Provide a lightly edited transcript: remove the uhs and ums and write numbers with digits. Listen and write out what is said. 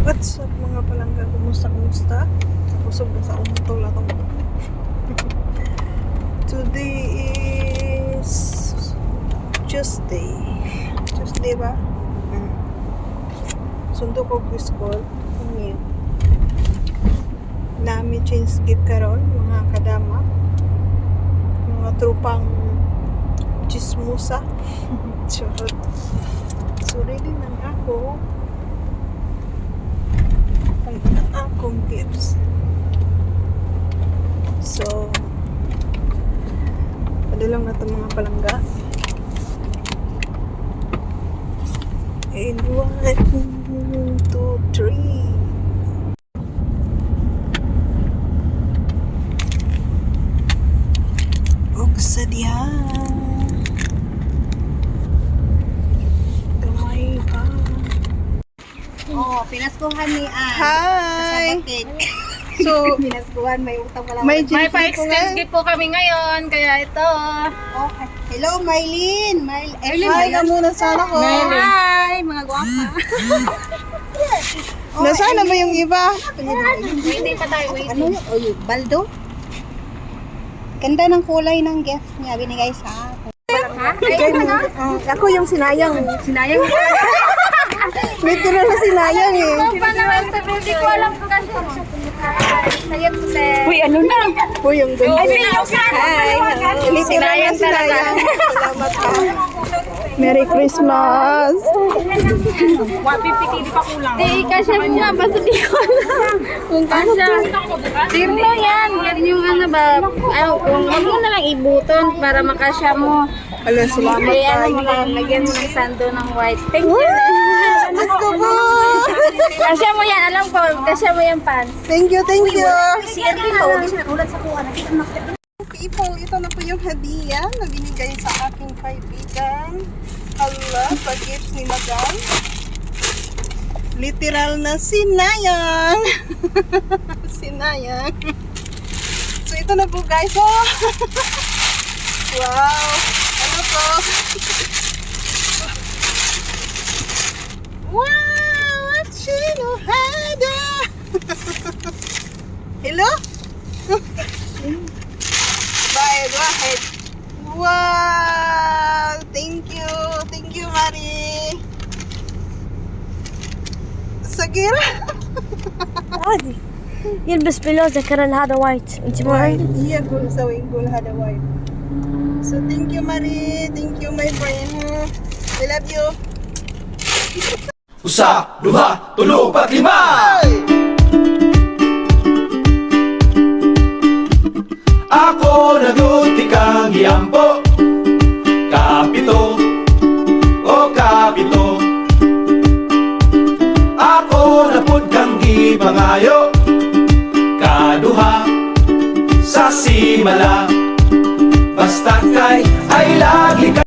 What's up mga palangga? Kumusta? Kusog na sa umutol atong. Today is Tuesday. Tuesday ba? Sundo ko school. Nami change gift karon mga kadama. Mga trupang chismusa. So ready na ako. Ang akong gifts. So padulong na ito mga palangga. And 1, 2, 3. Sa diyan. Gamay pa. Oh, pinaskuhan ni Ann. Hi! Kasama cake. So, Pinaskuhan, may utang wala. may May GP ko pa-exchange gift po kami ngayon, kaya ito. Okay. Hello, Mylene. Hi ka muna sana ko. Hi, mga guwapa. Nasaan mo yung iba? Waiting pa tayo, waiting. Ano yun? Oh, yung baldo? Ganda ng kulay ng guest niya. Binigay sa akin. Ha? Ay, ito na. Ako yung sinayang. Sinayang mo. Literal na sinayang eh. Ito pa naman sa hindi ko alam kung kasi. Sayang mo, sir. Uy, ano na? Po yung ganda. Hi. Literal na sinayang. Salamat ka. Merry Christmas. 150 kili pa kulang. Di, kasya mo nga. Basta di ko alam. Kung kasya. Tirno yan. Yan yung ano ba. Kung ano na lang ibuton para makasya mo. Ala, salamat Ay, ano tayo. mo lang. Lagyan mo ng sando ng white. Thank you. Let's go po. Kasya mo yan. Alam ko. Kasya mo yan, pan. Thank you. Si Erwin, huwag siya nakulat sa kuha. Nakita mo. People, ito na po yung hadiah na binigay sa aking kaibigan. Allah, pa-gifts ni Madam. Literal na sinayang. Sinayang. So, ito na po guys. Oh. Wow. Ano to? Wow! At sinuhada! Hello? Bye, go ahead. Wow! Thank you. Thank you, Mari. Sagira. عادي يلبس بلوزة كرل هذا وايت انت معي هي قول سوي قول هذا وايد. So thank you, Mari. Thank you, my friend. I love you. Usa, duha, tulo, pat, lima. Ako naguti kang giyampo. Kapito, o kapito. Ako napud kang gipangayo. Kaduha, sa simala. Basta kay ay lagi ka.